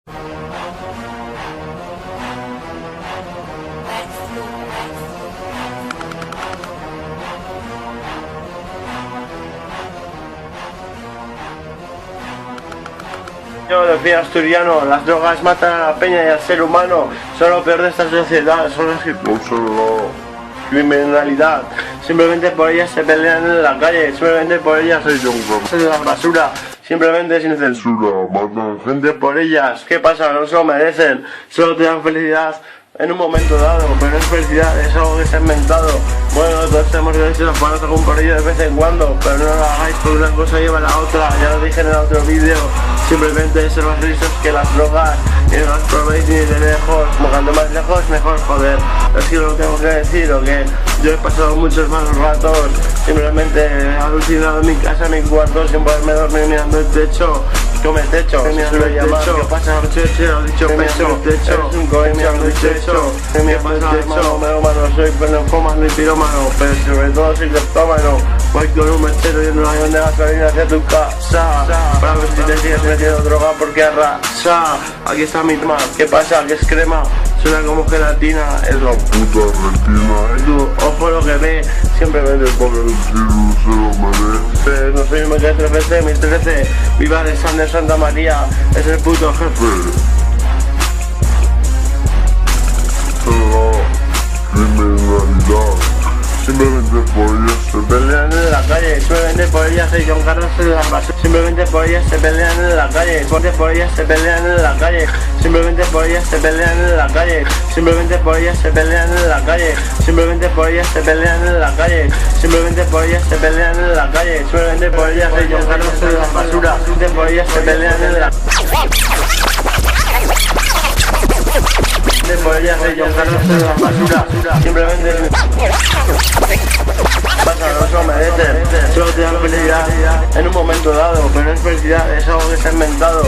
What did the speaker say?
Yo decía asturiano, las drogas matan a la peña y al ser humano, son lo peor de esta sociedad, son la criminalidad, simplemente por ellas se pelean en la calle, simplemente por ellas se de la basura, simplemente sin censura, matan gente por ellas, ¿qué pasa? No se lo merecen, solo te dan felicidad en un momento dado, pero no es felicidad, es algo que se ha inventado. Bueno, todos tenemos derecho a poner algún por ello de vez en cuando, pero no lo hagáis porque una cosa lleva a la otra, ya lo dije en el otro vídeo, simplemente ser más listos que las drogas y no las probéis ni de lejos, como cuanto más lejos mejor, joder, es que lo tengo que decir, o que yo he pasado muchos malos ratos, simplemente he alucinado en mi casa, en mi cuarto, sin poderme dormir mirando el techo. Come techo, mirando el techo. ¿Qué pasa, muchacho? Dicho pecho, techo. Eres un cohe mirando el techo. ¿Qué pasa, hermano? Melómano soy, pero no comas ni pirómano. Pero sobre todo soy cleptómano. Voy con un mechero y un avión de gasolina hacia tu casa. Para ver si te sigues metiendo droga porque arrasa. Aquí está mi tema. ¿Qué pasa? ¿Qué es crema? Suena como gelatina. Es la puta retina. Tu ojo lo que ve. Simplemente el pobre virus se lo merece. No soy un que 13, mis 13. Viva Alexander Santa María. Es el puto jefe. Criminalidad. Simplemente por ellas se pelean en la calle, simplemente por ellas se John Carlos en las bases, simplemente por ellas se pelean en la calle, simplemente por ellas se pelean en la calle, simplemente por ellas se pelean en la calle, simplemente por ellas se pelean en la calle, simplemente por ellas se pelean en la calle, simplemente por ellas se pelean en la calle, simplemente por ellas se John Carlos en las basuras, simplemente por ellas se pelean en la por ellas se John Carlos en las basuras, simplemente pasa, no se lo merecen, solo te dan felicidad en un momento dado, pero no es felicidad, es algo que se ha inventado.